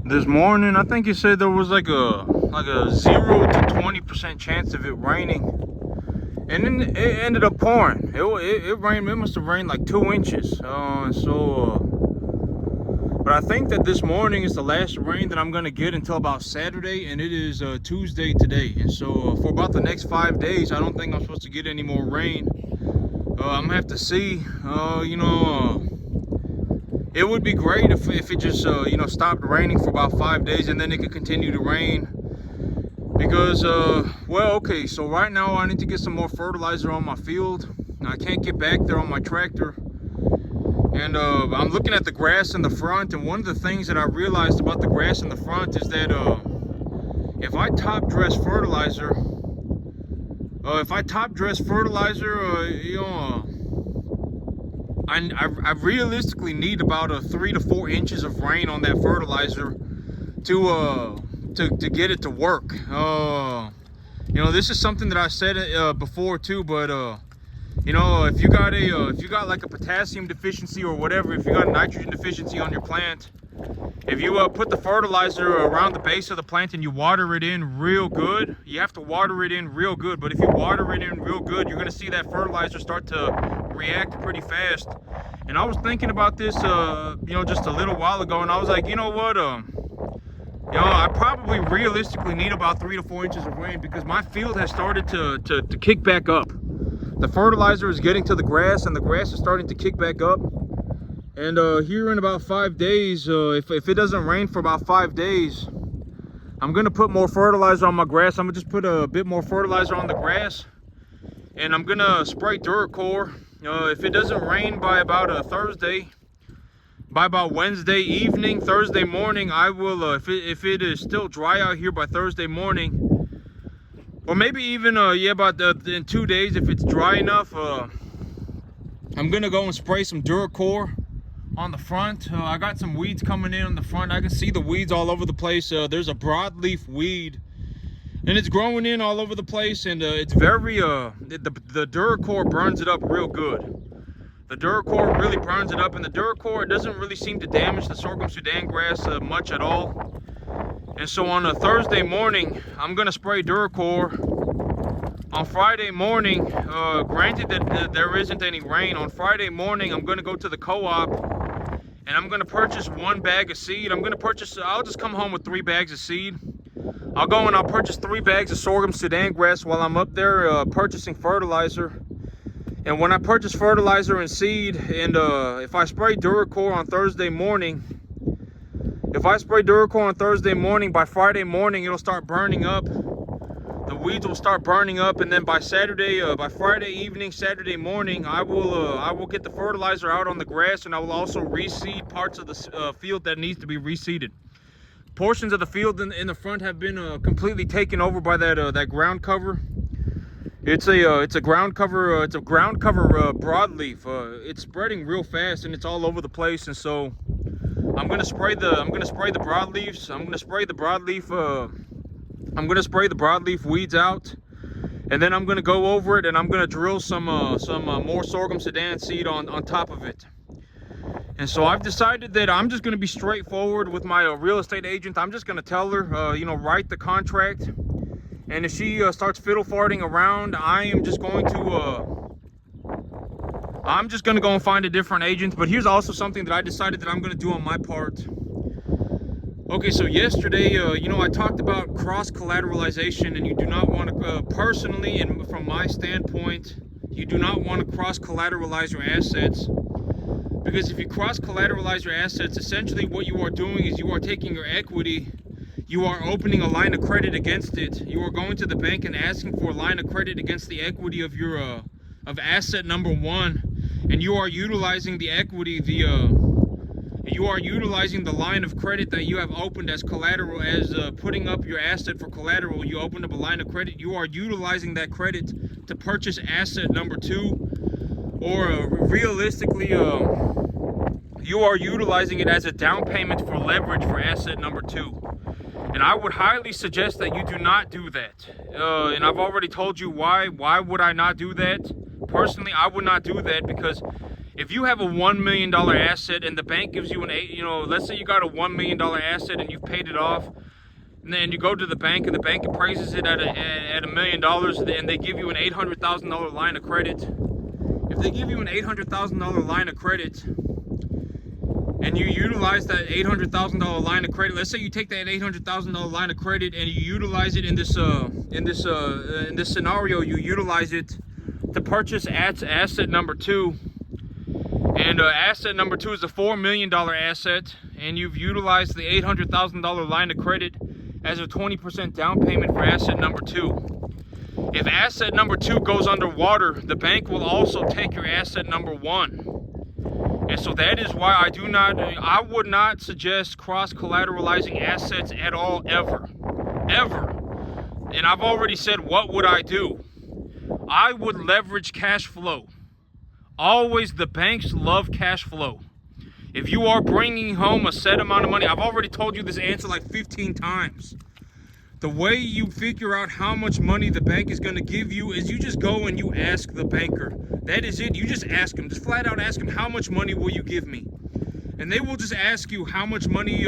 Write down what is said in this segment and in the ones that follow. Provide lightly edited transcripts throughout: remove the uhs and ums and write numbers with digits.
This morning, I think you said there was like a 0 to 20% chance of it raining, and then it ended up pouring. It rained. It must have rained like 2 inches. But I think that this morning is the last rain that I'm gonna get until about Saturday, and it is Tuesday today. And so for about the next 5 days, I don't think I'm supposed to get any more rain. I'm gonna have to see. It would be great if it just stopped raining for about 5 days and then it could continue to rain. Because okay, so right now I need to get some more fertilizer on my field. I can't get back there on my tractor. And I'm looking at the grass in the front, and one of the things that I realized about the grass in the front is that if I top dress fertilizer, I realistically need about 3 to 4 inches of rain on that fertilizer to get it to work. This is something that I said before too, but if you got like a potassium deficiency or whatever, if you got a nitrogen deficiency on your plant, if you put the fertilizer around the base of the plant and you water it in real good, you have to water it in real good. But if you water it in real good, you're gonna see that fertilizer start to react pretty fast. And I was thinking about this, just a little while ago, and I was like, you know what, I probably realistically need about 3 to 4 inches of rain because my field has started to kick back up. The fertilizer is getting to the grass, and the grass is starting to kick back up. And here in about 5 days, if it doesn't rain for about 5 days, I'm gonna put more fertilizer on my grass. I'm gonna just put a bit more fertilizer on the grass, and I'm gonna spray Duracor. If it doesn't rain by about Thursday, by about Wednesday evening, Thursday morning, I will. If it is still dry out here by Thursday morning, or maybe even about in 2 days, if it's dry enough, I'm gonna go and spray some Duracor on the front. I got some weeds coming in on the front. I can see the weeds all over the place. There's a broadleaf weed, and it's growing in all over the place, and it's very the Duracor burns it up real good. The Duracor really burns it up, and the Duracor doesn't really seem to damage the sorghum Sudan grass much at all. And so on a Thursday morning, I'm gonna spray Duracor. On Friday morning, granted that there isn't any rain, on Friday morning I'm gonna go to the co-op and I'm gonna purchase 1 bag of seed. I'll just come home with 3 bags of seed. I'll go and I'll purchase 3 bags of sorghum Sudan grass while I'm up there purchasing fertilizer. And when I purchase fertilizer and seed, and if I spray Duracor on Thursday morning, by Friday morning, it'll start burning up. The weeds will start burning up, and then by Friday evening, Saturday morning, I will get the fertilizer out on the grass, and I will also reseed parts of the field that needs to be reseeded. Portions of the field in the front have been completely taken over by that ground cover. It's a ground cover broadleaf. It's spreading real fast, and it's all over the place, and so I'm gonna spray the broadleaves. I'm gonna spray the broadleaf weeds out, and then I'm gonna go over it, and I'm gonna drill some more sorghum Sudan seed on top of it. And so I've decided that I'm just gonna be straightforward with my real estate agent. I'm just gonna tell her, write the contract, and if she starts fiddle farting around, I'm just going to go and find a different agent. But here's also something that I decided that I'm going to do on my part. Okay, so yesterday, I talked about cross collateralization, and you do not want to, personally, and from my standpoint, you do not want to cross collateralize your assets. Because if you cross collateralize your assets, essentially what you are doing is you are taking your equity, you are opening a line of credit against it. You are going to the bank and asking for a line of credit against the equity of your of asset number 1, and you are utilizing the equity, you are utilizing the line of credit that you have opened as collateral, as putting up your asset for collateral. You opened up a line of credit. You are utilizing that credit to purchase asset number 2, or realistically, you are utilizing it as a down payment for leverage for asset number 2. And I would highly suggest that you do not do that. And I've already told you why. Why would I not do that? Personally, I would not do that because If you have a $1 million asset and the bank gives you let's say you got a $1 million asset and you've paid it off, and then you go to the bank and the bank appraises it at $1 million, and they give you an $800,000 line of credit. If they give you an $800,000 line of credit and you utilize that $800,000 line of credit, let's say you take that $800,000 line of credit and you utilize it in this scenario, you utilize it to purchase asset number 2. And asset number 2 is a $4 million asset, and you've utilized the $800,000 line of credit as a 20% down payment for asset number 2. If asset number 2 goes underwater, the bank will also take your asset number 1. And so that is why I would not suggest cross-collateralizing assets at all, ever. And I've already said, what would I do? I would leverage cash flow. Always, the banks love cash flow. If you are bringing home a set amount of money, I've already told you this answer like 15 times. The way you figure out how much money the bank is going to give you is you just go and you ask the banker. That is it. You just ask them. Just flat out ask them, how much money will you give me? And they will just ask you how much money,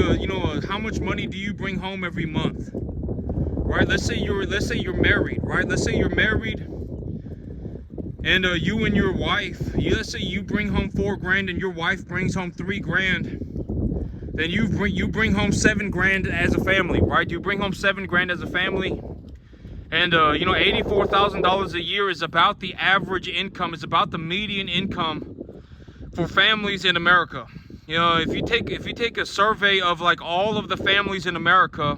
how much money do you bring home every month? Right? Let's say you're married, right? Let's say you're married. And you and your wife, let's say you bring home $4,000 and your wife brings home $3,000. Then you bring home $7,000 as a family, right? You bring home $7,000 as a family, and $84,000 a year is about the average income. It's about the median income for families in America. If you take a survey of like all of the families in America,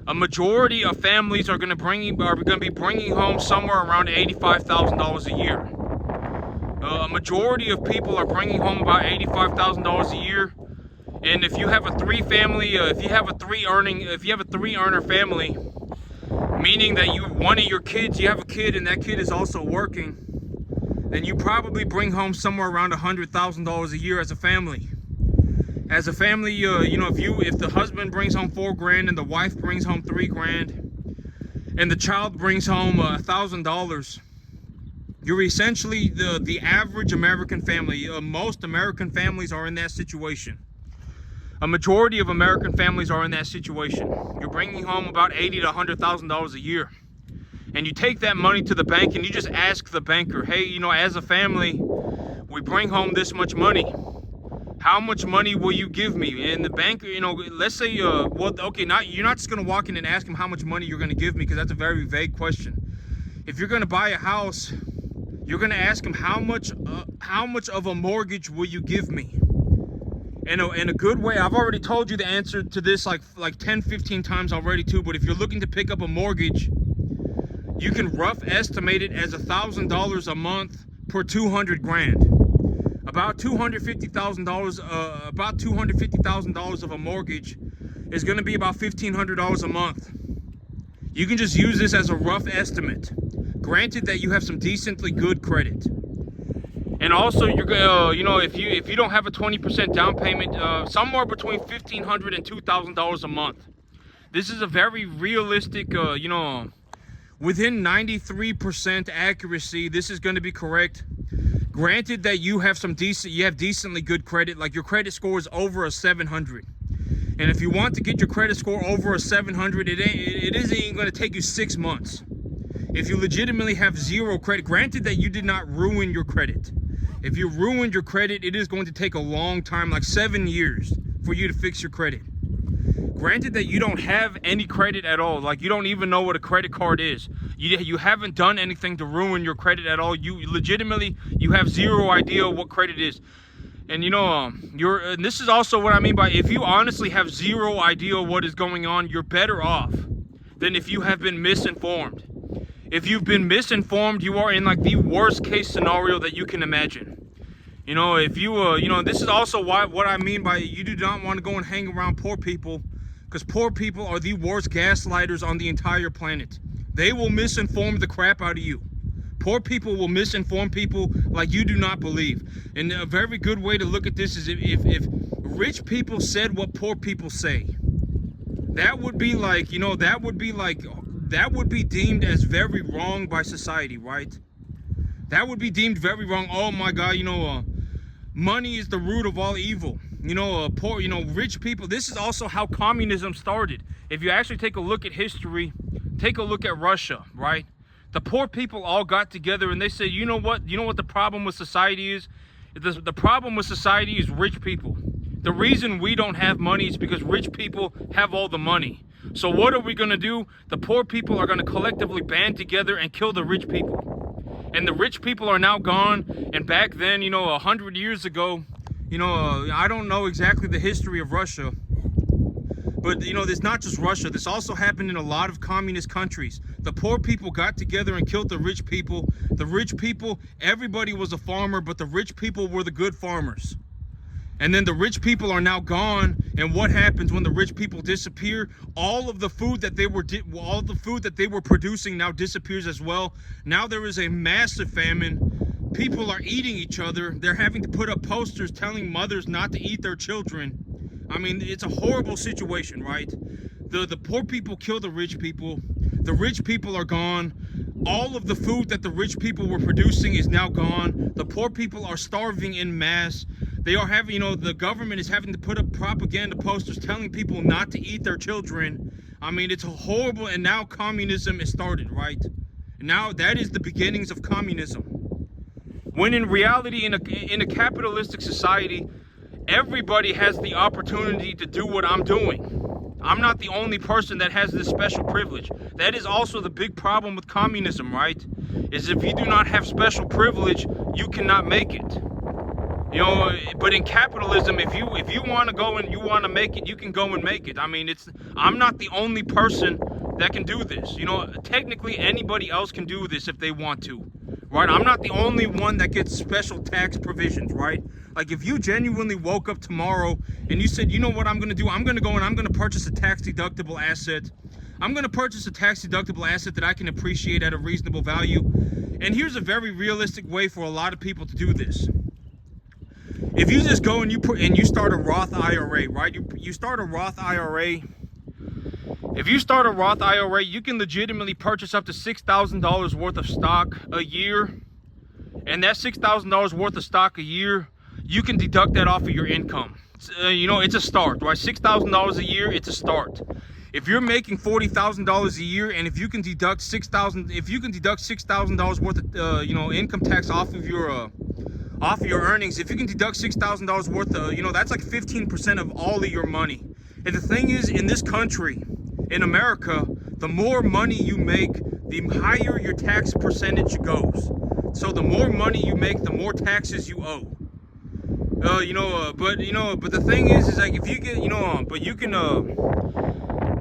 a majority of families are going to be bringing home somewhere around $85,000 a year. A majority of people are bringing home about $85,000 a year. And if you have a three earner family, meaning that one of your kids, you have a kid and that kid is also working, then you probably bring home somewhere around $100,000 a year as a family. As a family, if the husband brings home $4,000 and the wife brings home $3,000 and the child brings home $1,000, you're essentially the average American family. Most American families are in that situation. A majority of American families are in that situation. You're bringing home about $80,000 to $100,000 a year. And you take that money to the bank and you just ask the banker, hey, as a family, we bring home this much money. How much money will you give me? And the banker, let's say, you're not just going to walk in and ask him how much money you're going to give me, because that's a very vague question. If you're going to buy a house, you're going to ask him how much of a mortgage will you give me? In a good way. I've already told you the answer to this like 10, 15 times already too, but if you're looking to pick up a mortgage, you can rough estimate it as $1,000 a month per $200,000. About $250,000 of a mortgage is going to be about $1,500 a month. You can just use this as a rough estimate, granted that you have some decently good credit. And also, if you don't have a 20% down payment, somewhere between $1,500 and $2,000 a month. This is a very realistic, within 93% accuracy, this is going to be correct. Granted that you have decently good credit, like your credit score is over a 700. And if you want to get your credit score over a 700, it isn't even going to take you 6 months. If you legitimately have zero credit, granted that you did not ruin your credit. If you ruined your credit, it is going to take a long time, like 7 years, for you to fix your credit. Granted that you don't have any credit at all, like you don't even know what a credit card is. You haven't done anything to ruin your credit at all. You have zero idea what credit is. And and this is also what I mean by, if you honestly have zero idea what is going on, you're better off than if you have been misinformed. If you've been misinformed, you are in like the worst case scenario that you can imagine. If you, this is also what I mean by, you do not want to go and hang around poor people, because poor people are the worst gaslighters on the entire planet. They will misinform the crap out of you. Poor people will misinform people like you do not believe. And a very good way to look at this is if rich people said what poor people say, that would be deemed as very wrong by society, right? That would be deemed very wrong. Oh my God, money is the root of all evil. You know, poor, you know, rich people. This is also how communism started. If you actually take a look at history, take a look at Russia, right? The poor people all got together and they said, you know what? You know what the problem with society is? The problem with society is rich people. The reason we don't have money is because rich people have all the money. So what are we going to do? The poor people are going to collectively band together and kill the rich people. And the rich people are now gone. And back then, you know, 100 years ago, you know, I don't know exactly the history of Russia, but, you know, there's not just Russia. This also happened in a lot of communist countries. The poor people got together and killed the rich people. The rich people, everybody was a farmer, but the rich people were the good farmers. And then the rich people are now gone. And what happens when the rich people disappear? All of the food that they were producing now disappears as well. Now there is a massive famine. People are eating each other. They're having to put up posters telling mothers not to eat their children. I mean, it's a horrible situation, right? The poor people kill the rich people. The rich people are gone. All of the food that the rich people were producing is now gone. The poor people are starving in mass. They are having, you know, the government is having to put up propaganda posters telling people not to eat their children. I mean, it's a horrible, and now communism is started, right? And now that is the beginnings of communism. When in reality, in a capitalistic society, everybody has the opportunity to do what I'm doing. I'm not the only person that has this special privilege. That is also the big problem with communism, right? Is if you do not have special privilege, you cannot make it. You know, but in capitalism, if you want to go and you want to make it, you can go and make it. I mean, I'm not the only person that can do this. You know, technically anybody else can do this if they want to. Right? I'm not the only one that gets special tax provisions, right? Like if you genuinely woke up tomorrow and you said, you know what I'm going to do? I'm going to go and I'm going to purchase a tax deductible asset. I'm going to purchase a tax deductible asset that I can appreciate at a reasonable value. And here's a very realistic way for a lot of people to do this. If you just go and you start a Roth IRA, right? You start a Roth IRA. If you start a Roth IRA, you can legitimately purchase up to $6,000 worth of stock a year. And that $6,000 worth of stock a year, you can deduct that off of your income. You know, it's a start, right? $6,000 a year, it's a start. If you're making $40,000 a year, and if you can deduct $6,000 worth of you know, income tax off of your earnings, if you can deduct $6,000 worth of, you know, that's like 15% of all of your money. And the thing is, in this country, in America, the more money you make, the higher your tax percentage goes. So the more money you make, the more taxes you owe. But the thing is like if you get,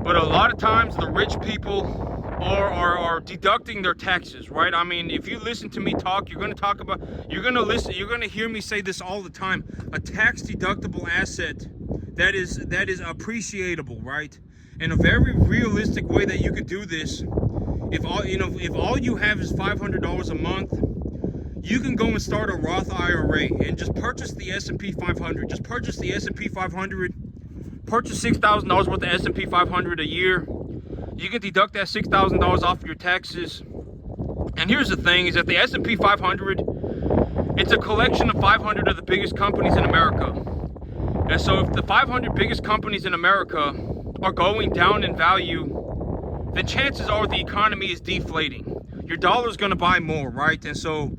but a lot of times the rich people are deducting their taxes, right? I mean, if you listen to me talk, you're going to hear me say this all the time. A tax deductible asset that is appreciable, right? And a very realistic way that you could do this, if all you have is $500 a month, you can go and start a Roth IRA and just purchase the S&P 500. Just purchase the S&P 500. Purchase $6,000 worth of S&P 500 a year. You can deduct that $6,000 off your taxes. And here's the thing: is that the S&P 500, it's a collection of 500 of the biggest companies in America. And so, if the 500 biggest companies in America are going down in value, then chances are the economy is deflating. Your dollar's going to buy more, right? And so,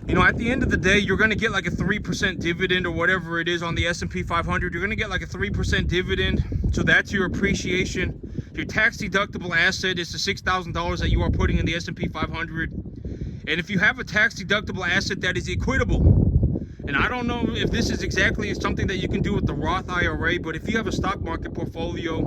you know, at the end of the day, you're going to get like a 3% dividend or whatever it is on the S&P 500. You're going to get like a 3% dividend. So that's your appreciation. Your tax deductible asset is the $6,000 that you are putting in the S&P 500. And if you have a tax deductible asset that is equitable, and I don't know if this is exactly something that you can do with the Roth IRA, but if you have a stock market portfolio,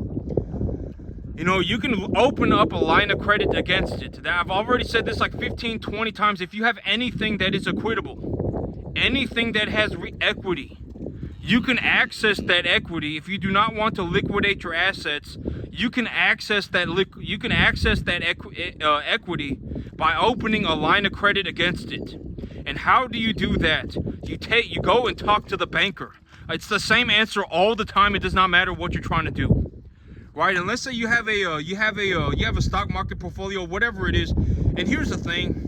you know, you can open up a line of credit against it. I've already said this like 15, 20 times. If you have anything that is equitable, anything that has equity, you can access that equity. If you do not want to liquidate your assets, you can access that equity by opening a line of credit against it. And how do you do that? You go and talk to the banker. It's the same answer all the time. It does not matter what you're trying to do, right? And let's say you have a stock market portfolio, whatever it is. And here's the thing,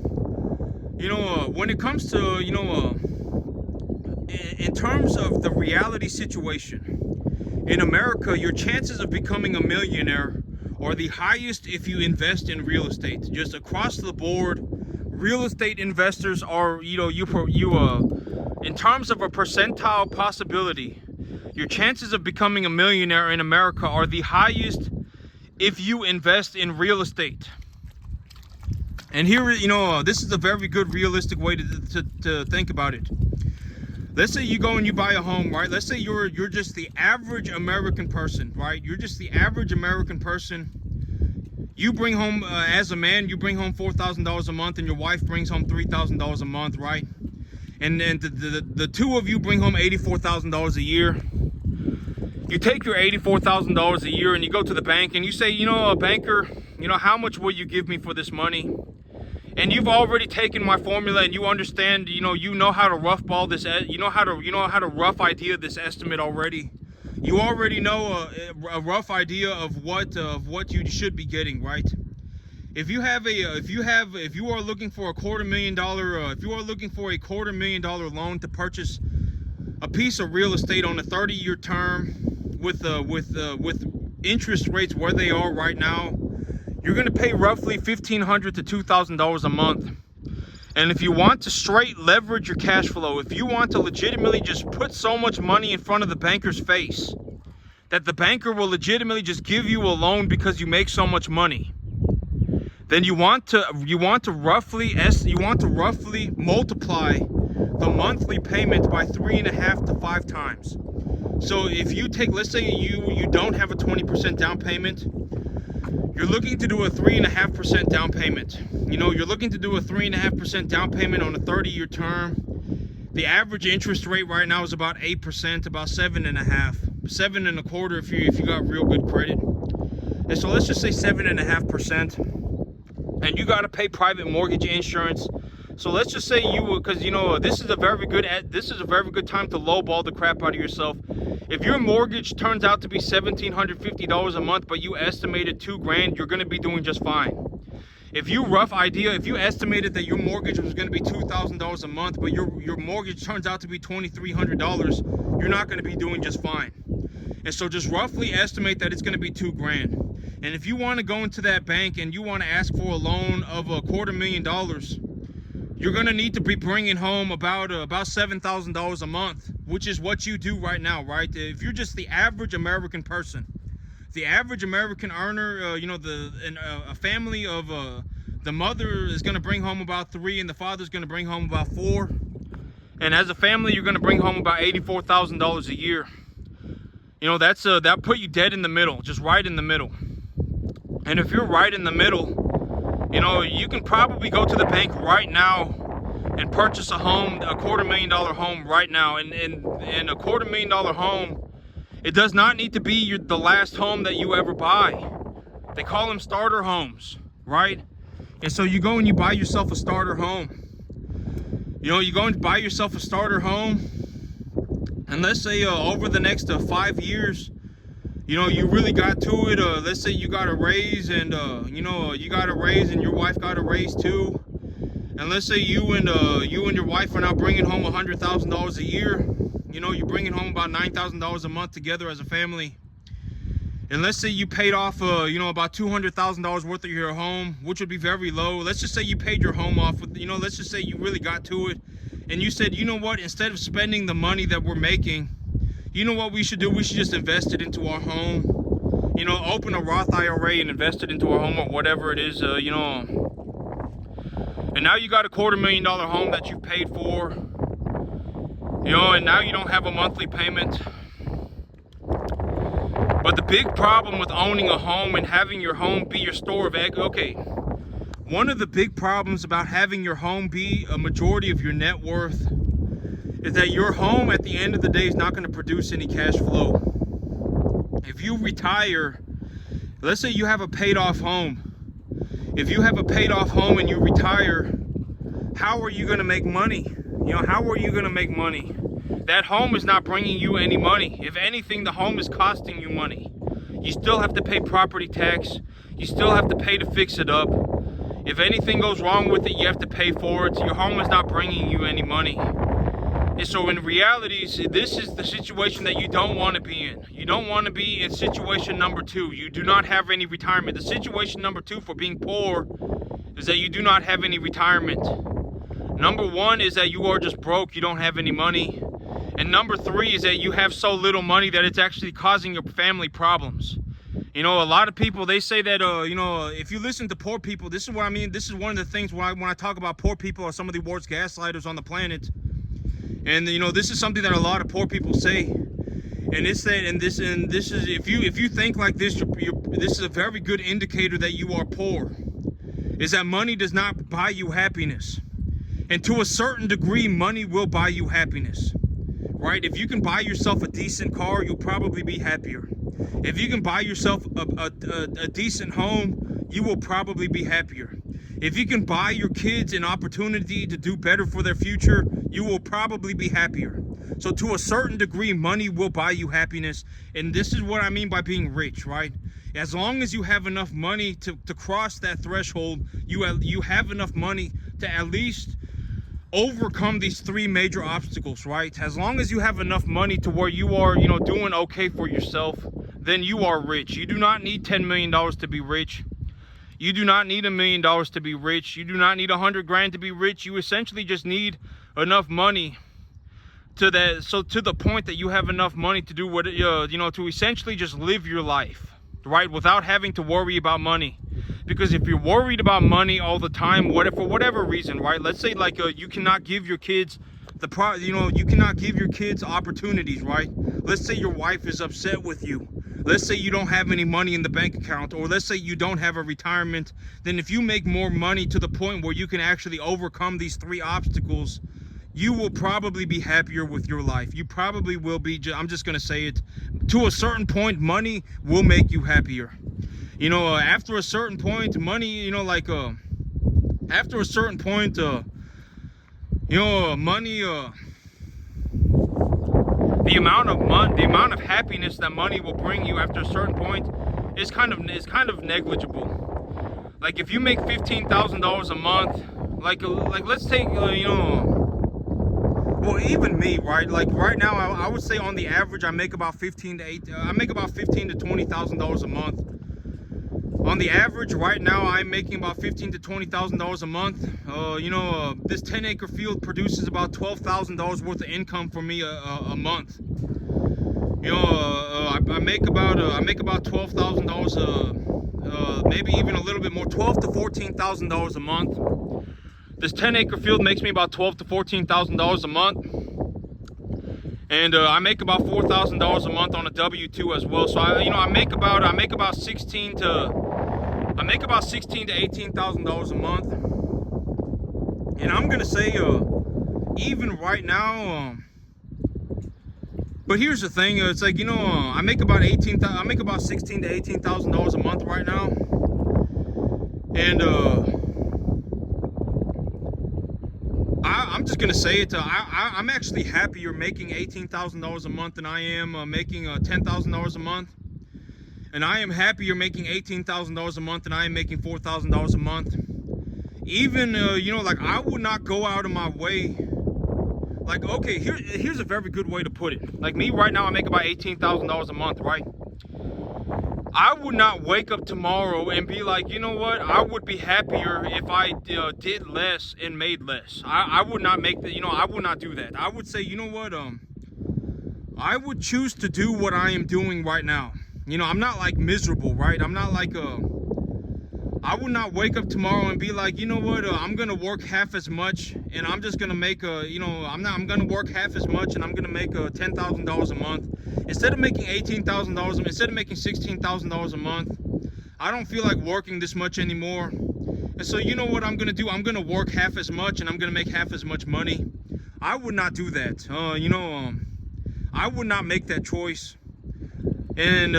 you know, when it comes to, in terms of the reality situation, in America, your chances of becoming a millionaire are the highest if you invest in real estate. Just across the board, real estate investors are, in terms of a percentile possibility, your chances of becoming a millionaire in America are the highest if you invest in real estate. And here, this is a very good realistic way to think about it. Let's say you go and you buy a home, right? Let's say you're just the average American person, right? You're just the average American person. You bring home, as a man, you bring home $4,000 a month, and your wife brings home $3,000 a month, right? And then the two of you bring home $84,000 a year. You take your $84,000 a year and you go to the bank and you say, banker, how much will you give me for this money? And you've already taken my formula and you understand, you know how to rough ball this, you know how to rough idea this estimate already. You already know a rough idea of what you should be getting, right? If you are looking for a $250,000 loan to purchase a piece of real estate on a 30-year term with interest rates where they are right now, you're going to pay roughly $1,500 to $2,000 a month. And if you want to straight leverage your cash flow, if you want to legitimately just put so much money in front of the banker's face that the banker will legitimately just give you a loan because you make so much money, then you want to roughly multiply the monthly payment by 3.5 to 5 times. So if you take, let's say you don't have a 20% down payment, you're looking to do a 3.5% down payment. You're looking to do a 3.5% down payment on a 30-year term. The average interest rate right now is about 8%, about 7.25% if you got real good credit. And so let's just say 7.5%. And you got to pay private mortgage insurance. So let's just say because this is a very good time to lowball the crap out of yourself. If your mortgage turns out to be $1,750 a month, but you estimated $2,000, you're going to be doing just fine. If you estimated that your mortgage was going to be $2,000 a month, but your mortgage turns out to be $2,300, you're not going to be doing just fine. And so just roughly estimate that it's going to be $2,000. And if you want to go into that bank and you want to ask for a loan of $250,000, you're going to need to be bringing home about $7,000 a month, which is what you do right now, right? If you're just the average American person, the average American earner, a family of the mother is going to bring home about 3 and the father's going to bring home about 4. And as a family, you're going to bring home about $84,000 a year. That put you dead in the middle, just right in the middle. And if you're right in the middle, you can probably go to the bank right now and purchase a home, a $250,000 home right now. And a $250,000 home, it does not need to be the last home that you ever buy. They call them starter homes, right? And so you go and you buy yourself a starter home. You go and buy yourself a starter home. And let's say over the next 5 years, you really got to it. Let's say you got a raise and, you got a raise and your wife got a raise too. And let's say you and your wife are now bringing home $100,000 a year. You're bringing home about $9,000 a month together as a family. And let's say you paid off, about $200,000 worth of your home, which would be very low. Let's just say you paid your home off with, let's just say you really got to it. And you said, what, instead of spending the money that we're making, what we should do? We should just invest it into our home. Open a Roth IRA and invest it into our home or whatever it is, And now you got a $250,000 home that you've paid for. And now you don't have a monthly payment. But the big problem with owning a home and having your home be your store of egg, one of the big problems about having your home be a majority of your net worth is that your home at the end of the day is not going to produce any cash flow. If you retire, let's say you have a paid off home. If you have a paid off home and you retire, how are you going to make money? How are you going to make money? That home is not bringing you any money. If anything, the home is costing you money. You still have to pay property tax. You still have to pay to fix it up. If anything goes wrong with it, you have to pay for it. Your home is not bringing you any money. And so in reality, this is the situation that you don't want to be in. You don't want to be in situation number 2. You do not have any retirement. The situation number 2 for being poor is that you do not have any retirement. Number 1 is that you are just broke. You don't have any money. And number 3 is that you have so little money that it's actually causing your family problems. You know, a lot of people, they say that, you know, if you listen to poor people, this is what I mean. This is one of the things when I talk about poor people are some of the worst gaslighters on the planet. And, you know, this is something that a lot of poor people say. And it's that, and this is, if you think like this, this is a very good indicator that you are poor. Is that money does not buy you happiness. And to a certain degree, money will buy you happiness. Right? If you can buy yourself a decent car, you'll probably be happier. If you can buy yourself a decent home, you will probably be happier. If you can buy your kids an opportunity to do better for their future, you will probably be happier. So to a certain degree, money will buy you happiness. And this is what I mean by being rich, right? As long as you have enough money to cross that threshold, you have enough money to at least overcome these 3 major obstacles, right? As long as you have enough money to where you are, you know, doing okay for yourself, then you are rich. You do not need $10 million to be rich. You do not need $1 million to be rich. You do not need 100 grand to be rich. You essentially just need enough money to that, so to the point that you have enough money to do what, you know, to essentially just live your life, right? Without having to worry about money. Because if you're worried about money all the time, for whatever reason, right? Let's say like you cannot give your kids you cannot give your kids opportunities, right? Let's say your wife is upset with you. Let's say you don't have any money in the bank account, or let's say you don't have a retirement. Then if you make more money to the point where you can actually overcome these 3 obstacles, you will probably be happier with your life. You probably will be, I'm just gonna say it, to a certain point, money will make you happier. You know, after a certain point, money, you know, like, after a certain point, you know, money, the amount of happiness that money will bring you after a certain point is kind of negligible. Like if you make $15,000 a month, like let's take, you know, well, even me, right? Like right now, I would say on the average, I make about $15,000 to $20,000 a month. On the average, right now, I'm making about $15,000 to $20,000 a month. You know, this 10-acre field produces about $12,000 worth of income for me a month. You know, I make about $12,000, maybe even a little bit more, $12,000 to $14,000 a month. This 10-acre field makes me about $12,000 to $14,000 a month. And I make about $4,000 a month on a W-2 as well. So I make about $16,000 to $18,000 a month. And I'm gonna say, even right now, but here's the thing: it's like, you know, I make about $16,000 to $18,000 a month right now, and I'm just gonna say it. I'm actually happier making $18,000 a month than I am making $10,000 a month. And I am happier making $18,000 a month than I am making $4,000 a month. Even, you know, like I would not go out of my way. Like, okay, here's a very good way to put it. Like me right now, I make about $18,000 a month, right? I would not wake up tomorrow and be like, you know what? I would be happier if I did less and made less. I would not make that, you know, I would not do that. I would say, you know what? I would choose to do what I am doing right now. You know, I'm not like miserable, right? I'm not like I would not wake up tomorrow and be like, you know what, I'm gonna work half as much and I'm just gonna make you know, I'm gonna work half as much and I'm gonna make $10,000 a month. Instead of making $18,000, instead of making $16,000 a month, I don't feel like working this much anymore. And so you know what I'm gonna do? I'm gonna work half as much and I'm gonna make half as much money. I would not do that. You know, I would not make that choice. And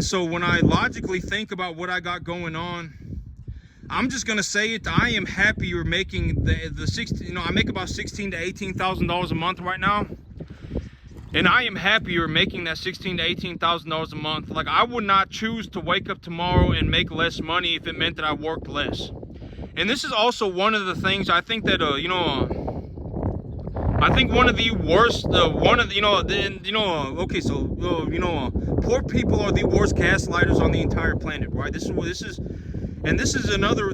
so when I logically think about what I got going on, I'm just gonna say it. I am happier making the 16. You know, I make about $16,000 to $18,000 a month right now, and I am happier making that $16,000 to $18,000 a month. Like I would not choose to wake up tomorrow and make less money if it meant that I worked less. And this is also one of the things I think that you know, I think one of the worst, okay, so, poor people are the worst gaslighters on the entire planet, right? This is another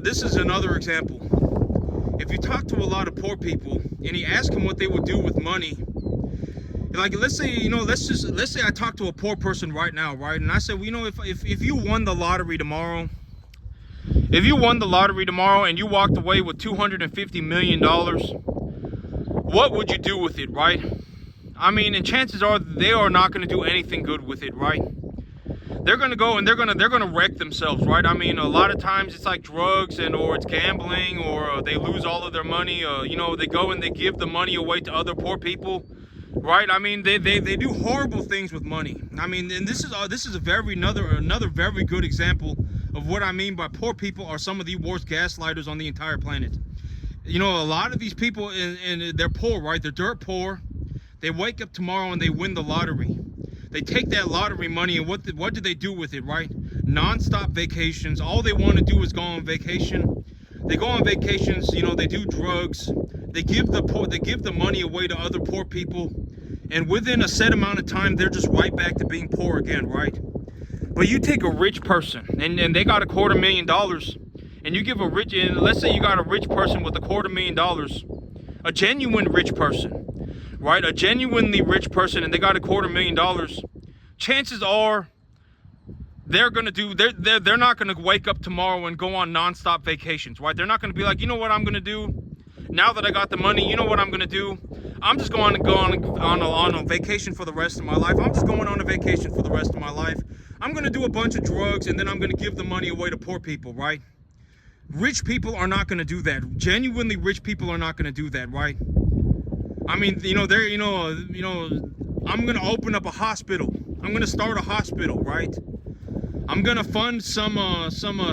example. If you talk to a lot of poor people and you ask them what they would do with money, like let's say I talk to a poor person right now, right? And I said, well, if you won the lottery tomorrow, and you walked away with $250 million, what would you do with it, right? I mean, and chances are they are not going to do anything good with it, right? They're going to go and they're going to wreck themselves, right? I mean, a lot of times it's like drugs or it's gambling, or they lose all of their money. They go and they give the money away to other poor people, right? I mean, they do horrible things with money. I mean, and this is another very good example of what I mean by poor people are some of the worst gaslighters on the entire planet. A lot of these people, and they're poor, right? They're dirt poor. They wake up tomorrow and they win the lottery. They take that lottery money and what do they do with it, right? Non-stop vacations. All they want to do is go on vacation. They go on vacations, they do drugs. They give the money away to other poor people. And within a set amount of time, they're just right back to being poor again, right? But you take a rich person and they got $250,000, and you give and let's say you got a rich person with $250,000, a genuine rich person, right? A genuinely rich person, and they got $250,000. Chances are they're not gonna wake up tomorrow and go on non-stop vacations, right? They're not gonna be like, you know what I'm gonna do? Now that I got the money, you know what I'm gonna do? I'm just going to go on a vacation for the rest of my life. I'm just going on a vacation for the rest of my life. I'm going to do a bunch of drugs, and then I'm going to give the money away to poor people, right? Rich people are not going to do that. Genuinely rich people are not going to do that, right? I mean, I'm going to open up a hospital. I'm going to start a hospital, right? I'm going to fund some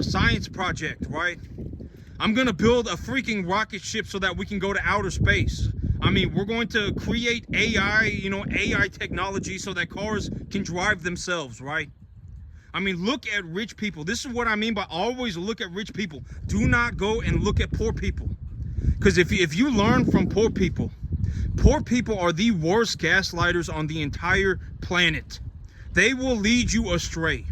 science project, right? I'm going to build a freaking rocket ship so that we can go to outer space. I mean, we're going to create AI technology so that cars can drive themselves, right? I mean, look at rich people. This is what I mean by always look at rich people. Do not go and look at poor people. Because if you learn from poor people are the worst gaslighters on the entire planet. They will lead you astray.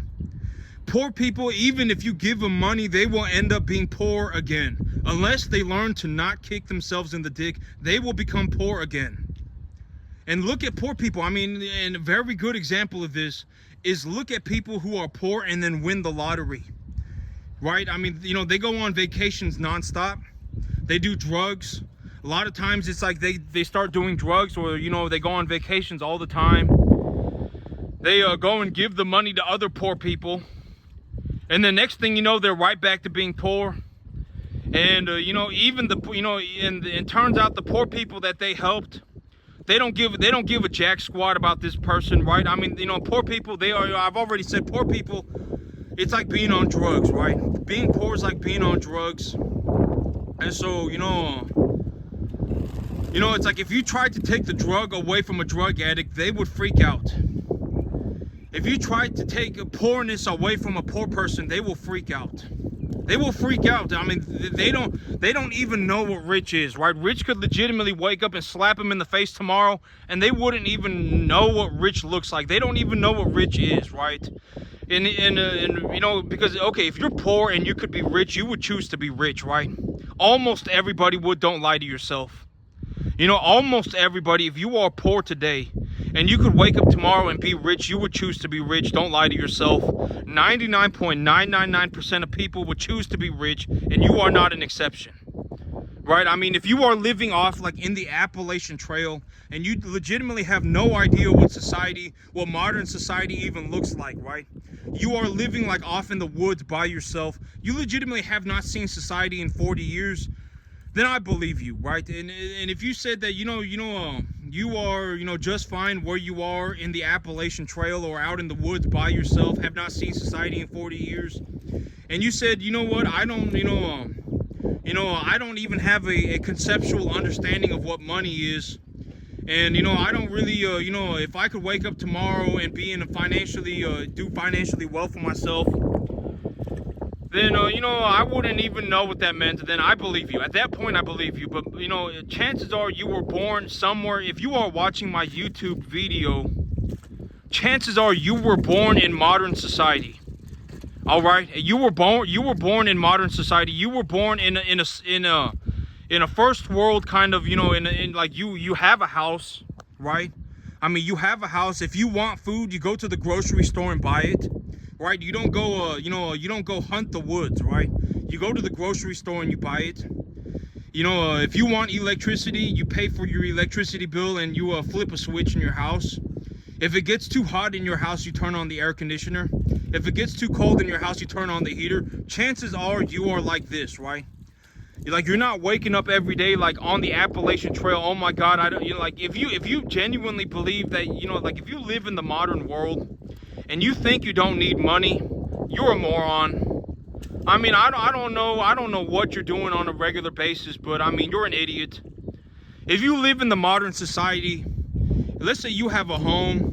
Poor people, even if you give them money, they will end up being poor again. Unless they learn to not kick themselves in the dick, they will become poor again. And look at poor people. I mean, and a very good example of this is look at people who are poor and then win the lottery, right? I mean, they go on vacations nonstop. They do drugs. A lot of times it's like they start doing drugs, or, they go on vacations all the time. They go and give the money to other poor people. And the next thing you know, they're right back to being poor. And, even and it turns out the poor people that they helped, they don't give a jack squat about this person, right? I mean, poor people, I've already said, poor people, it's like being on drugs, right? Being poor is like being on drugs. And so, it's like if you tried to take the drug away from a drug addict, they would freak out. If you try to take poorness away from a poor person, they will freak out. They will freak out. I mean, they don't even know what rich is, right? Rich could legitimately wake up and slap him in the face tomorrow, and they wouldn't even know what rich looks like. They don't even know what rich is, right? And because, okay, if you're poor and you could be rich, you would choose to be rich, right? Almost everybody would. Don't lie to yourself. Almost everybody, if you are poor today and you could wake up tomorrow and be rich, you would choose to be rich. Don't lie to yourself. 99.999% of people would choose to be rich, and you are not an exception, right? I mean, if you are living off like in the Appalachian Trail and you legitimately have no idea what modern society even looks like, right? You are living like off in the woods by yourself. You legitimately have not seen society in 40 years. Then I believe you, right? And if you said that, you are, just fine where you are in the Appalachian Trail or out in the woods by yourself, have not seen society in 40 years, and you said, you know what, I don't even have a conceptual understanding of what money is, and, I don't really, if I could wake up tomorrow and be in do financially well for myself, then I wouldn't even know what that meant. Then I believe you. At that point, I believe you. But chances are you were born somewhere. If you are watching my YouTube video, chances are you were born in modern society. All right, you were born in modern society. You were born in a first world kind of, in like you have a house, right? I mean, you have a house. If you want food, you go to the grocery store and buy it, right? You don't go you don't go hunt the woods, right? You go to the grocery store and you buy it. If you want electricity, you pay for your electricity bill and you flip a switch in your house. If it gets too hot in your house, you turn on the air conditioner. If it gets too cold in your house, you turn on the heater. Chances are you are like this, right? You're not waking up every day like on the Appalachian Trail. Oh my God, if you genuinely believe that, like if you live in the modern world and you think you don't need money, you're a moron. I mean, I don't know what you're doing on a regular basis, but I mean, you're an idiot. If you live in the modern society, let's say you have a home,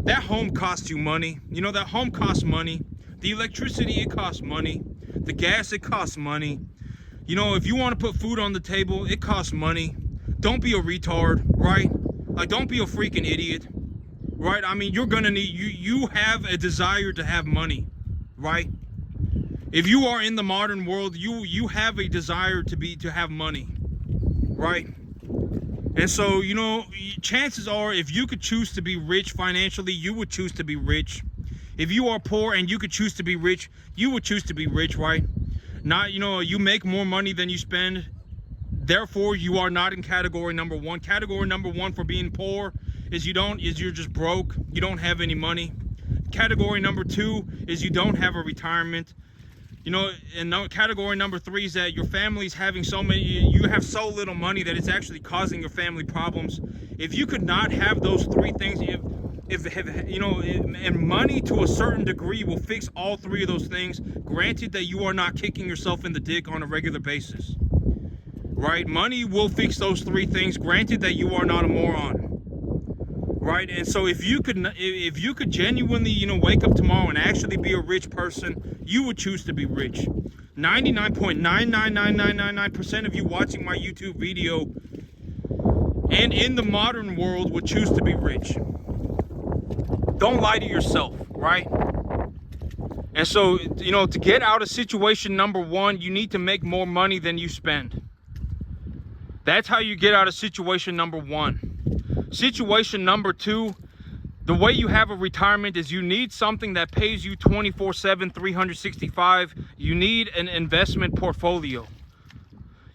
that home costs you money. That home costs money. The electricity, it costs money. The gas, it costs money. If you want to put food on the table, it costs money. Don't be a retard, right? Like, don't be a freaking idiot, right? I mean, you're gonna need, you have a desire to have money, right? If you are in the modern world, you have a desire to have money, right? And so, chances are, if you could choose to be rich financially, you would choose to be rich. If you are poor and you could choose to be rich, you would choose to be rich, right? Not, you make more money than you spend. Therefore, you are not in category number one. Category number one for being poor is you're just broke. You don't have any money. Category number two is you don't have a retirement. And category number three is that your family's having you have so little money that it's actually causing your family problems. If you could not have those three things, and money to a certain degree will fix all three of those things, granted that you are not kicking yourself in the dick on a regular basis, right? Money will fix those three things, granted that you are not a moron, right? And so if you could genuinely, wake up tomorrow and actually be a rich person, you would choose to be rich. 99.99999% of you watching my YouTube video and in the modern world would choose to be rich. Don't lie to yourself, right? And so, to get out of situation number one, you need to make more money than you spend. That's how you get out of situation number one. Situation number two, the way you have a retirement is you need something that pays you 24/7, 365. You need an investment portfolio.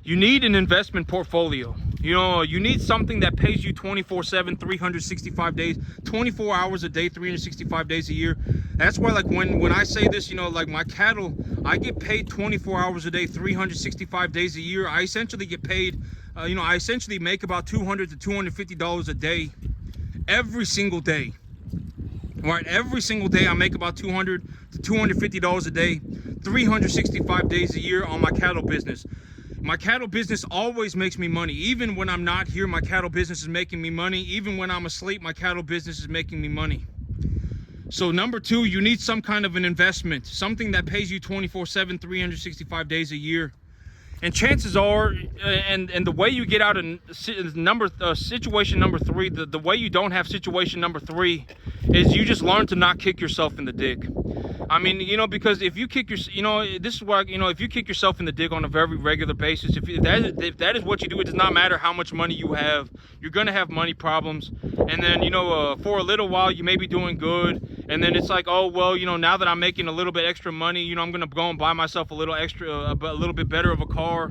You need an investment portfolio. You need something that pays you 24/7, 365 days, 24 hours a day, 365 days a year. That's why, like, when I say this, like my cattle, I get paid 24 hours a day, 365 days a year. I essentially get paid, I essentially make about $200 to $250 a day, every single day. Right, every single day I make about $200 to $250 a day, 365 days a year on my cattle business. My cattle business always makes me money. Even when I'm not here, my cattle business is making me money. Even when I'm asleep, my cattle business is making me money. So number two, you need some kind of an investment, something that pays you 24/7, 365 days a year. And chances are, and the way you get out of situation number three, the way you don't have situation number three is you just learn to not kick yourself in the dick. I mean, because if you kick this is why, if you kick yourself in the dick on a very regular basis, if that is what you do, it does not matter how much money you have, you're going to have money problems. And then, for a little while, you may be doing good. And then it's like, oh, well, now that I'm making a little bit extra money, I'm going to go and buy myself a little little bit better of a car.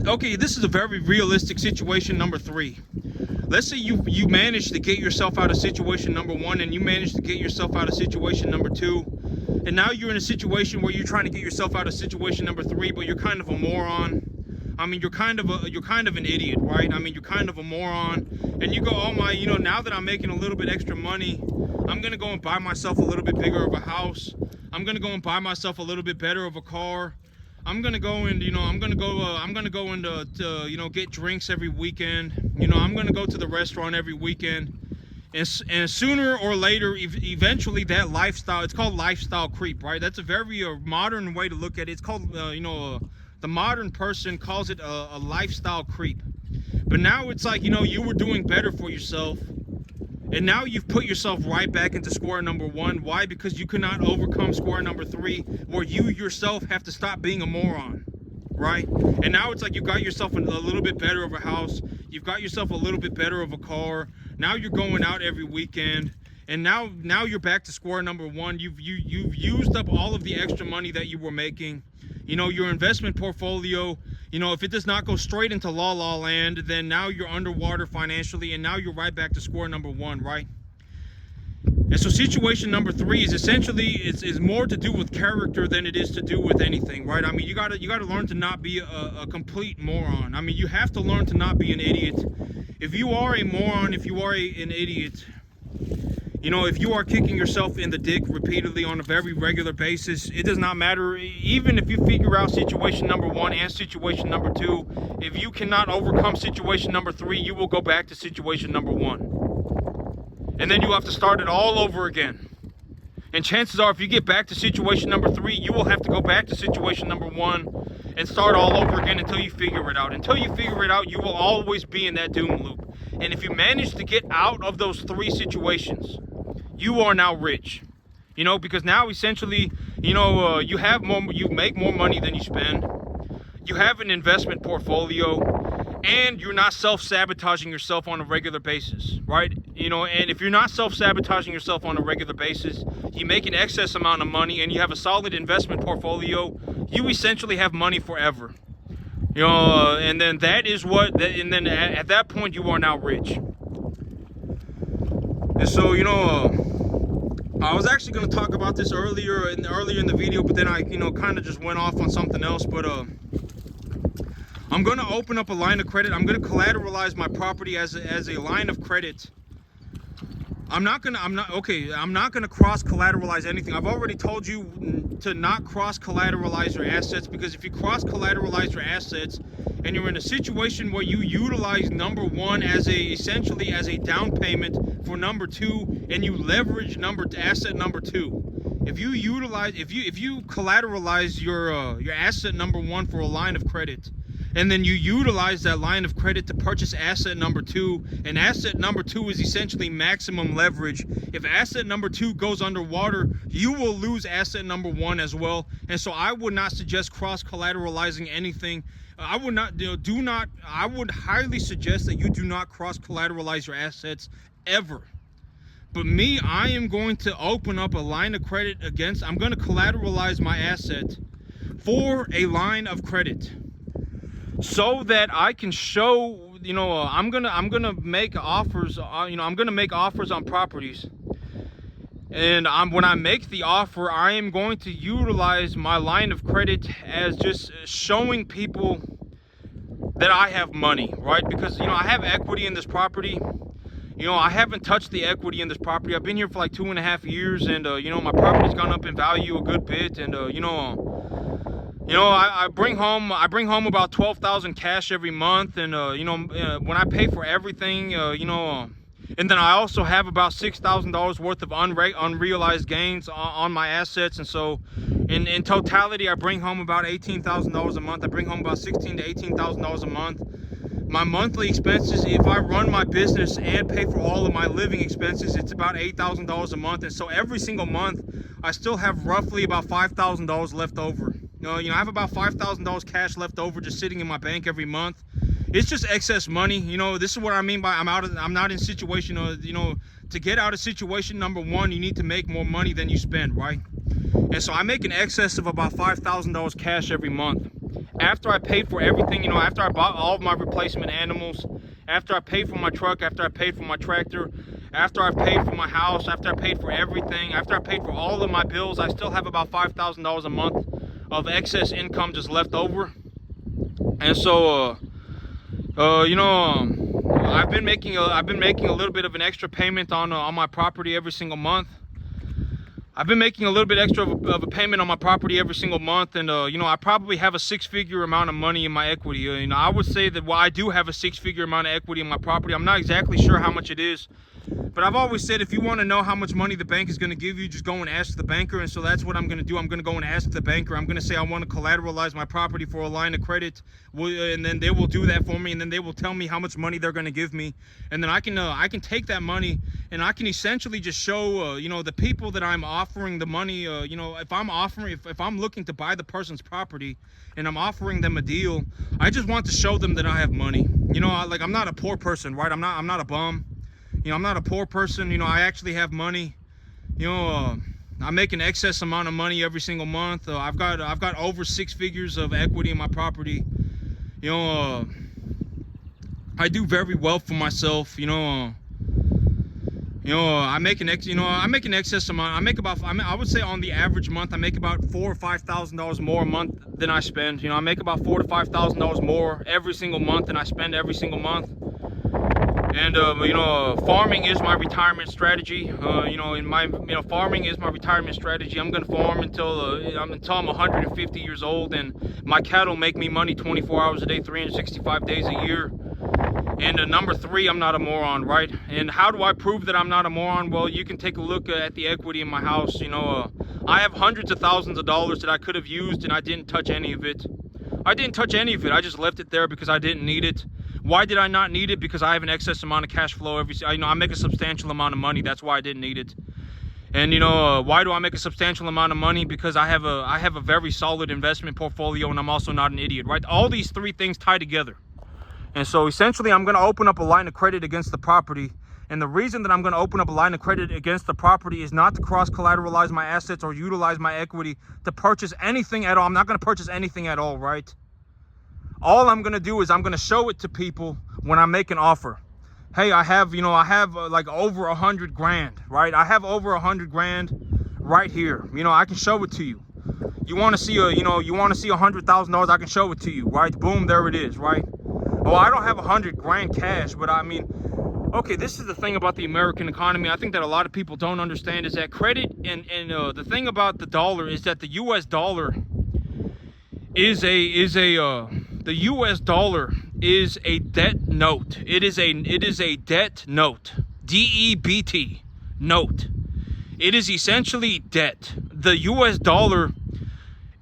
Okay, this is a very realistic situation number three. Let's say you manage to get yourself out of situation number one and you manage to get yourself out of situation number two, and now you're in a situation where you're trying to get yourself out of situation number three, but you're kind of a moron. I mean, you're kind of an idiot, right? I mean, you're kind of a moron, and you go, oh my, now that I'm making a little bit extra money, I'm gonna go and buy myself a little bit bigger of a house. I'm gonna go and buy myself a little bit better of a car. I'm gonna go and get drinks every weekend. I'm gonna go to the restaurant every weekend. And sooner or later, eventually that lifestyle, it's called lifestyle creep, right? That's a very modern way to look at it. It's called, the modern person calls it a lifestyle creep. But now it's like, you were doing better for yourself, and now you've put yourself right back into square number one. Why? Because you cannot overcome square number three, where you yourself have to stop being a moron, right? And now it's like you got yourself a little bit better of a house. You've got yourself a little bit better of a car. Now you're going out every weekend, and now you're back to square number one. You've used up all of the extra money that you were making. Your investment portfolio, if it does not go straight into la land, then now you're underwater financially, and now you're right back to square number one, right? And so situation number three is essentially is more to do with character than it is to do with anything, right? I mean, you gotta learn to not be a complete moron. I mean, you have to learn to not be an idiot. If you are a moron, if you are an idiot, if you are kicking yourself in the dick repeatedly on a very regular basis, it does not matter. Even if you figure out situation number one and situation number two, if you cannot overcome situation number three, you will go back to situation number one. And then you have to start it all over again. And chances are, if you get back to situation number three, you will have to go back to situation number one and start all over again until you figure it out. Until you figure it out, you will always be in that doom loop. And if you manage to get out of those three situations, you are now rich. Because now essentially, you have more, you make more money than you spend. You have an investment portfolio, and you're not self-sabotaging yourself on a regular basis, right? And if you're not self-sabotaging yourself on a regular basis, you make an excess amount of money, and you have a solid investment portfolio, you essentially have money forever. And then that is and then at that point, you are now rich. And so, I was actually going to talk about this earlier in the video, but then I, kind of just went off on something else. But I'm going to open up a line of credit. I'm going to collateralize my property as a line of credit. I'm not going to cross collateralize anything. I've already told you to not cross collateralize your assets, because if you cross collateralize your assets and you're in a situation where you utilize number one essentially as a down payment for number two, and you leverage asset number two, if you collateralize your asset number one for a line of credit, and then you utilize that line of credit to purchase asset number two, and asset number two is essentially maximum leverage. If asset number two goes underwater, you will lose asset number one as well. And so I would not suggest cross collateralizing anything. I would not, I would highly suggest that you do not cross collateralize your assets ever. But me, I am going to open up a line of credit I'm going to collateralize my asset for a line of credit, so that I can show, I'm gonna make offers. I'm gonna make offers on properties, and when I make the offer, I am going to utilize my line of credit as just showing people that I have money, right? Because I have equity in this property. I haven't touched the equity in this property. I've been here for like 2.5 years, and my property's gone up in value a good bit, and I bring home about $12,000 cash every month, and when I pay for everything, and then I also have about $6,000 worth of unrealized gains on my assets. And so in totality, I bring home about $18,000 a month. I bring home about $16,000 to $18,000 a month. My monthly expenses, if I run my business and pay for all of my living expenses, it's about $8,000 a month. And so every single month, I still have roughly about $5,000 left over. I have about $5,000 cash left over just sitting in my bank every month. It's just excess money. This is what I mean by I'm not in situation, to get out of situation number one, you need to make more money than you spend, right? And so I make an excess of about $5,000 cash every month. After I pay for everything, after I bought all of my replacement animals, after I paid for my truck, after I paid for my tractor, after I've paid for my house, after I paid for everything, after I paid for all of my bills, I still have about $5,000 a month of excess income just left over. And so I've been making a little bit of an extra payment on my property every single month. I've been making a little bit extra of a payment on my property every single month, and I probably have a six-figure amount of money in my equity. I would say that I do have a six-figure amount of equity in my property. I'm not exactly sure how much it is, But I've always said, if you want to know how much money the bank is going to give you, just go and ask the banker. And so that's what I'm going to do. I'm going to go and ask the banker. I'm going to say I want to collateralize my property for a line of credit, and then they will do that for me. And then they will tell me how much money they're going to give me. And then I can take that money and I can essentially just show, you know, the people that I'm offering the money. You know, if I'm looking to buy the person's property and I'm offering them a deal, I just want to show them that I have money. You know, like, I'm not a poor person, right? I'm not a bum. You know, I'm not a poor person. You know, I actually have money. You know, I make an excess amount of money every single month. I've got over 6 figures of equity in my property. You know, I do very well for myself. You know, I make an excess amount. I would say on the average month, I make about $4,000 or $5,000 more a month than I spend. You know, I make about $4,000 to $5,000 more every single month than I spend every single month. And you know, farming is my retirement strategy. Farming is my retirement strategy. I'm gonna farm until I'm 150 years old, and my cattle make me money 24 hours a day, 365 days a year. And number 3, I'm not a moron, right? And how do I prove that I'm not a moron? Well, you can take a look at the equity in my house. You know, I have hundreds of thousands of dollars that I could have used, and I didn't touch any of it. I just left it there because I didn't need it. Why did I not need it? Because I have an excess amount of cash flow I make a substantial amount of money. That's why I didn't need it. And you know, why do I make a substantial amount of money? Because I have a very solid investment portfolio, and I'm also not an idiot, right? All these 3 things tie together. And so essentially, I'm going to open up a line of credit against the property. And the reason that I'm going to open up a line of credit against the property is not to cross-collateralize my assets or utilize my equity to purchase anything at all. I'm not going to purchase anything at all, right? All I'm going to do is I'm going to show it to people when I make an offer. Hey, I have like over 100 grand, right? I have over 100 grand right here. You know, I can show it to you. You want to see $100,000, I can show it to you, right? Boom, there it is, right? Oh, I don't have 100 grand cash, but I mean, okay, this is the thing about the American economy. I think that a lot of people don't understand is that credit and the thing about the dollar is that the U.S. dollar the U.S. dollar is a debt note. It is a debt note. DEBT note. It is essentially debt. The U.S. dollar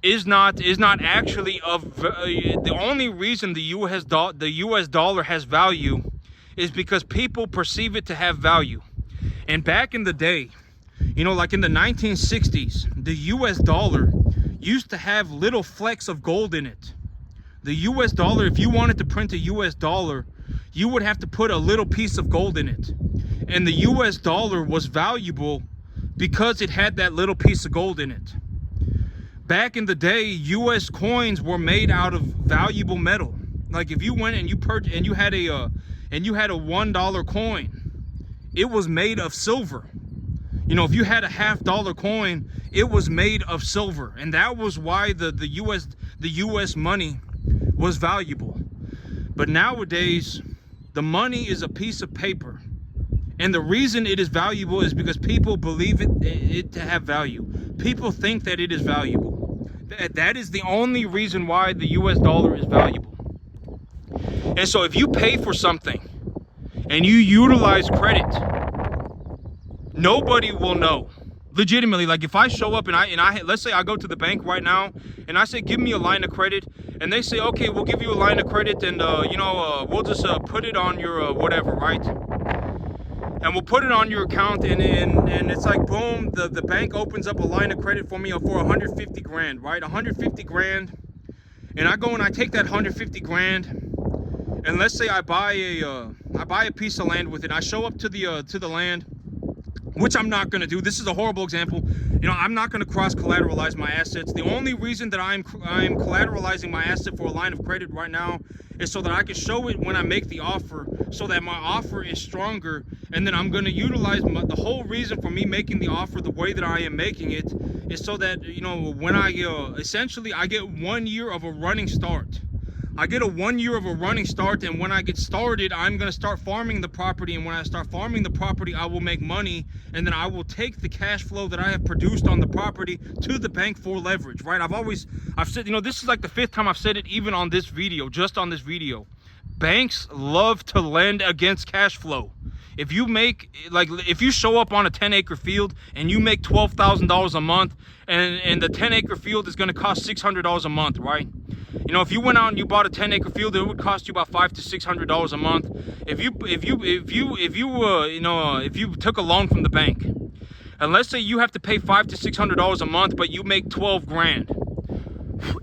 is not actually the only reason the U.S. dollar has value is because people perceive it to have value. And back in the day, you know, like in the 1960s, the U.S. dollar used to have little flecks of gold in it. The U.S. dollar, if you wanted to print a U.S. dollar, you would have to put a little piece of gold in it. And the U.S. dollar was valuable because it had that little piece of gold in it. Back in the day, U.S. coins were made out of valuable metal. Like if you went and you had a $1 coin, it was made of silver. You know, if you had a $50 coin, it was made of silver, and that was why the U.S. money was valuable. But nowadays, the money is a piece of paper, and the reason it is valuable is because people believe it to have value. People think that it is valuable. That is the only reason why the U.S. dollar is valuable. And so if you pay for something and you utilize credit, nobody will know. Legitimately, like if I show up and I let's say I go to the bank right now and I say, give me a line of credit, and they say, okay, we'll give you a line of credit, and we'll just put it on your whatever, right? And we'll put it on your account, and it's like, boom, the bank opens up a line of credit for me for 150 grand, right? 150 grand, and I go and I take that 150 grand, and let's say I buy a piece of land with it. I show up to the land, which I'm not going to do. This is a horrible example. You know, I'm not going to cross-collateralize my assets. The only reason that I'm collateralizing my asset for a line of credit right now is so that I can show it when I make the offer, so that my offer is stronger. And then I'm going to utilize the whole reason for me making the offer the way that I am making it is so that, you know, when I essentially I get 1 year of a running start. I get a 1 year of a running start, and when I get started, I'm going to start farming the property, and when I start farming the property, I will make money, and then I will take the cash flow that I have produced on the property to the bank for leverage, right? I've said, you know, this is like the 5th time I've said it, even on this video, just on this video. Banks love to lend against cash flow. If you make, like, if you show up on a 10-acre field and you make $12,000 a month, and the 10-acre field is going to cost $600 a month, right? You know, if you went out and you bought a 10-acre field, it would cost you about $500 to $600 a month. If you took a loan from the bank, and let's say you have to pay $500 to $600 a month, but you make 12 grand.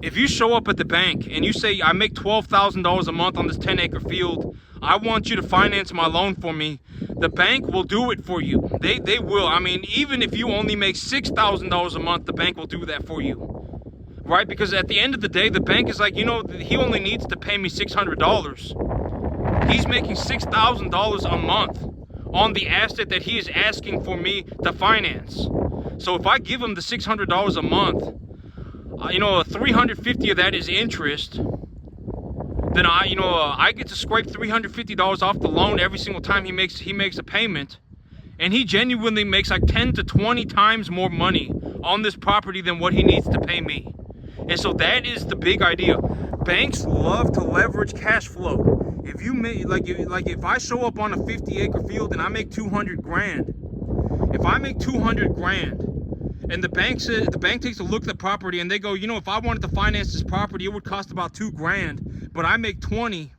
If you show up at the bank and you say, I make $12,000 a month on this 10-acre field, I want you to finance my loan for me, the bank will do it for you. They will. I mean, even if you only make $6,000 a month, the bank will do that for you. Right? Because at the end of the day, the bank is like, you know, he only needs to pay me $600. He's making $6,000 a month on the asset that he is asking for me to finance. So if I give him the $600 a month, you know, $350 of that is interest, then I get to scrape $350 off the loan every single time he makes a payment, and he genuinely makes like 10 to 20 times more money on this property than what he needs to pay me. And so that is the big idea. Banks love to leverage cash flow. If you make if I show up on a 50-acre field and I make 200 grand, if I make 200 grand, and the bank takes a look at the property and they go, you know, if I wanted to finance this property, it would cost about 2 grand, but I make 20.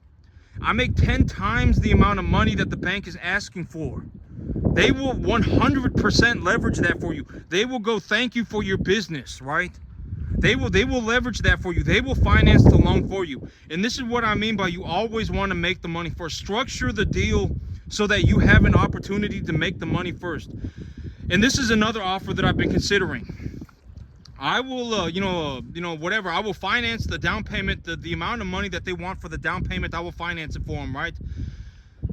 I make 10 times the amount of money that the bank is asking for. They will 100% leverage that for you. They will go, thank you for your business, right? They will leverage that for you. They will finance the loan for you. And this is what I mean by you always want to make the money first. Structure the deal so that you have an opportunity to make the money first. And this is another offer that I've been considering. I will, whatever. I will finance the down payment, the amount of money that they want for the down payment. I will finance it for them, right?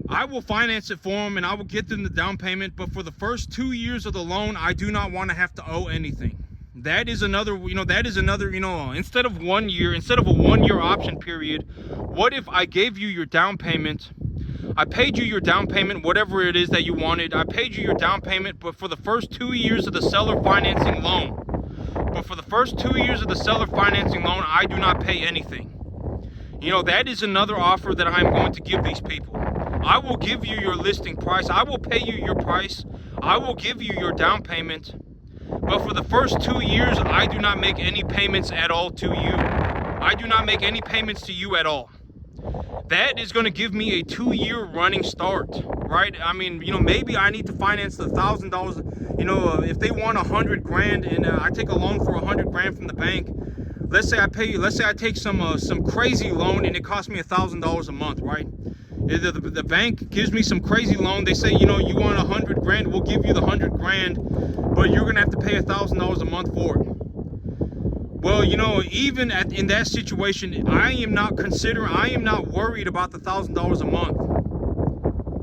I will finance it for them and I will get them the down payment. But for the first 2 years of the loan, I do not want to have to owe anything. That is another, instead of a 1 year option period, what if I gave you your down payment? I paid you your down payment, whatever it is that you wanted. I paid you your down payment, but for the first 2 years of the seller financing loan, I do not pay anything. You know, that is another offer that I'm going to give these people. I will give you your listing price. I will pay you your price. I will give you your down payment. But for the first 2 years, I do not make any payments at all to you. I do not make any payments to you at all. That is going to give me a 2-year running start, right? I mean, you know, maybe I need to finance the $1,000. You know, if they want 100 grand and I take a loan for 100 grand from the bank, let's say I take some crazy loan and it costs me $1,000 a month, right? The bank gives me some crazy loan. They say, you know, you want 100 grand, we'll give you the 100 grand, but you're gonna have to pay $1,000 a month for it. Well, you know, even in that situation, I am not worried about the $1,000 a month.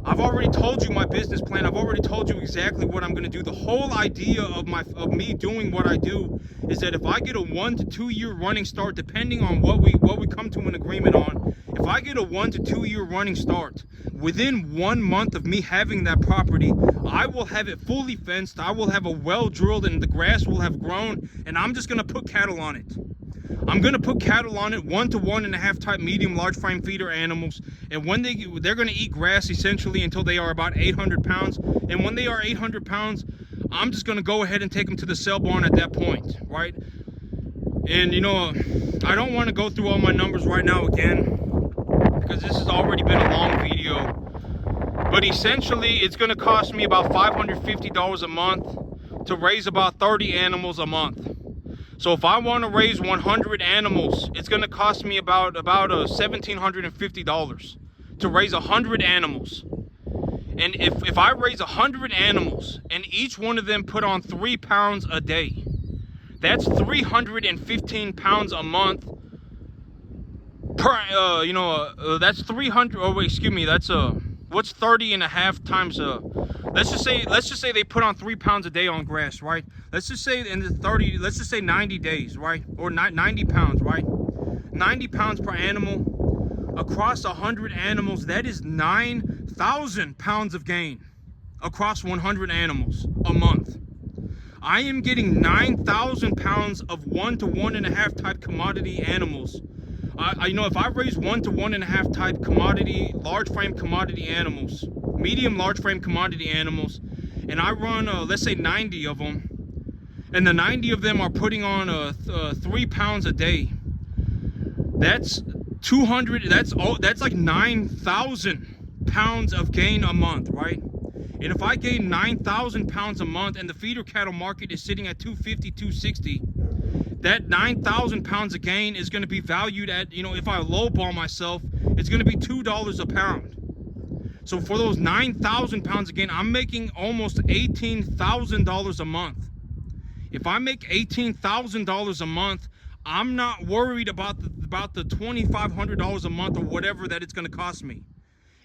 I've already told you my business plan. I've already told you exactly what I'm going to do. The whole idea of me doing what I do is that if I get a 1 to 2 year running start, depending on what we come to an agreement on, if I get a 1 to 2 year running start, within 1 month of me having that property, I will have it fully fenced. I will have a well drilled and the grass will have grown, and I'm just going to put cattle on it. I'm going to put cattle on it, 1 to 1.5 type medium large frame feeder animals, and when they're going to eat grass essentially until they are about 800 pounds, and when they are 800 pounds, I'm just going to go ahead and take them to the sale barn at that point, right? And you know, I don't want to go through all my numbers right now again, because this has already been a long video, but essentially it's going to cost me about $550 a month to raise about 30 animals a month. So if I want to raise 100 animals, it's going to cost me about $1,750 to raise 100 animals. And if I raise 100 animals and each one of them put on 3 pounds a day, that's 315 pounds a month per, that's 300, oh wait, excuse me, that's what's 30.5 times let's just say they put on 3 pounds a day on grass, right? Let's just say let's just say 90 days, right? Or 90 pounds, right? 90 pounds per animal across 100 animals, that is 9,000 pounds of gain across 100 animals a month. I am getting 9,000 pounds of 1 to 1.5 type commodity animals You know, if I raise 1 to 1.5 type commodity, large frame commodity animals, medium large frame commodity animals, and I run, let's say 90 of them, and the 90 of them are putting on 3 pounds a day, that's 200, that's like 9,000 pounds of gain a month, right? And if I gain 9,000 pounds a month and the feeder cattle market is sitting at 250, 260, that 9,000 pounds of gain is going to be valued at, you know, if I lowball myself, it's going to be $2 a pound. So for those 9,000 pounds of gain, I'm making almost $18,000 a month. If I make $18,000 a month, I'm not worried about the $2,500 a month or whatever that it's going to cost me.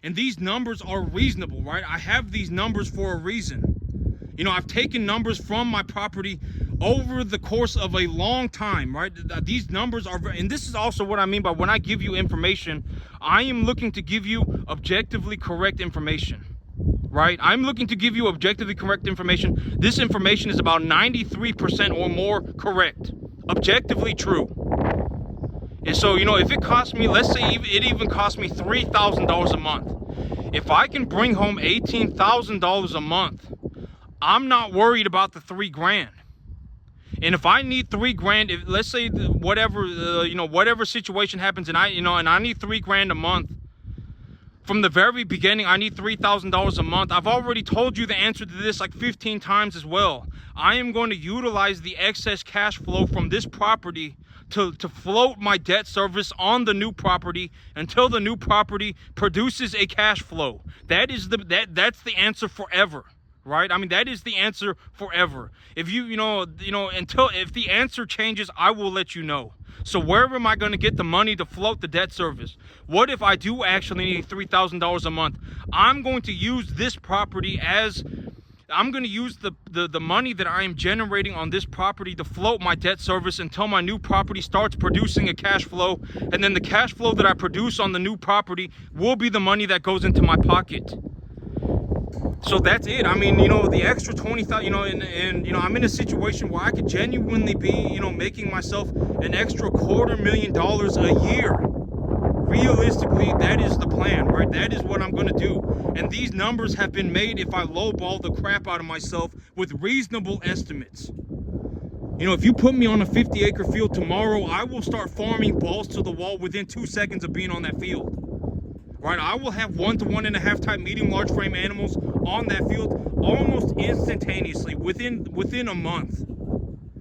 And these numbers are reasonable, right? I have these numbers for a reason. You know, I've taken numbers from my property over the course of a long time, right? These numbers are, and this is also what I mean by when I give you information, I am looking to give you objectively correct information, right? I'm looking to give you objectively correct information. This information is about 93% or more correct, objectively true. And so, you know, if it costs me, let's say it even costs me $3,000 a month. If I can bring home $18,000 a month, I'm not worried about the $3,000. And if I need $3,000, if let's say whatever you know, whatever situation happens, and I need $3,000 a month. From the very beginning, I need $3,000 a month. I've already told you the answer to this like 15 times as well. I am going to utilize the excess cash flow from this property to float my debt service on the new property until the new property produces a cash flow. That's the answer forever, right? I mean, that is the answer forever. If if the answer changes, I will let you know. So where am I going to get the money to float the debt service? What if I do actually need $3,000 a month? I'm going to use this property as, I'm going to use the money that I am generating on this property to float my debt service until my new property starts producing a cash flow. And then the cash flow that I produce on the new property will be the money that goes into my pocket. So that's it. I mean, you know, the extra 20,000, you know, and you know, I'm in a situation where I could genuinely be, you know, making myself an extra $250,000 a year. Realistically, that is the plan, right? That is what I'm going to do. And these numbers have been made if I lowball the crap out of myself with reasonable estimates. You know, if you put me on a 50-acre field tomorrow, I will start farming balls to the wall within 2 seconds of being on that field. Right, I will have 1 to 1.5 type medium large frame animals on that field almost instantaneously, within a month.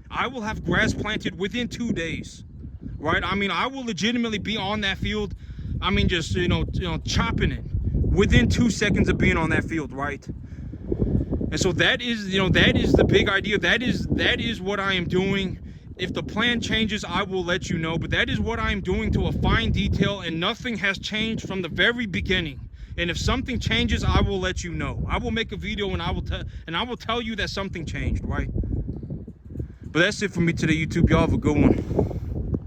I will have grass planted within 2 days, right? I mean, I will legitimately be on that field. I mean, just you know, chopping it within 2 seconds of being on that field, right? And so that is, you know, that is the big idea. That is what I am doing. If the plan changes, I will let you know, but that is what I'm doing to a fine detail, and nothing has changed from the very beginning. And if something changes, I will let you know. I will make a video and I will tell you that something changed, right? But that's it for me today, YouTube. Y'all have a good one.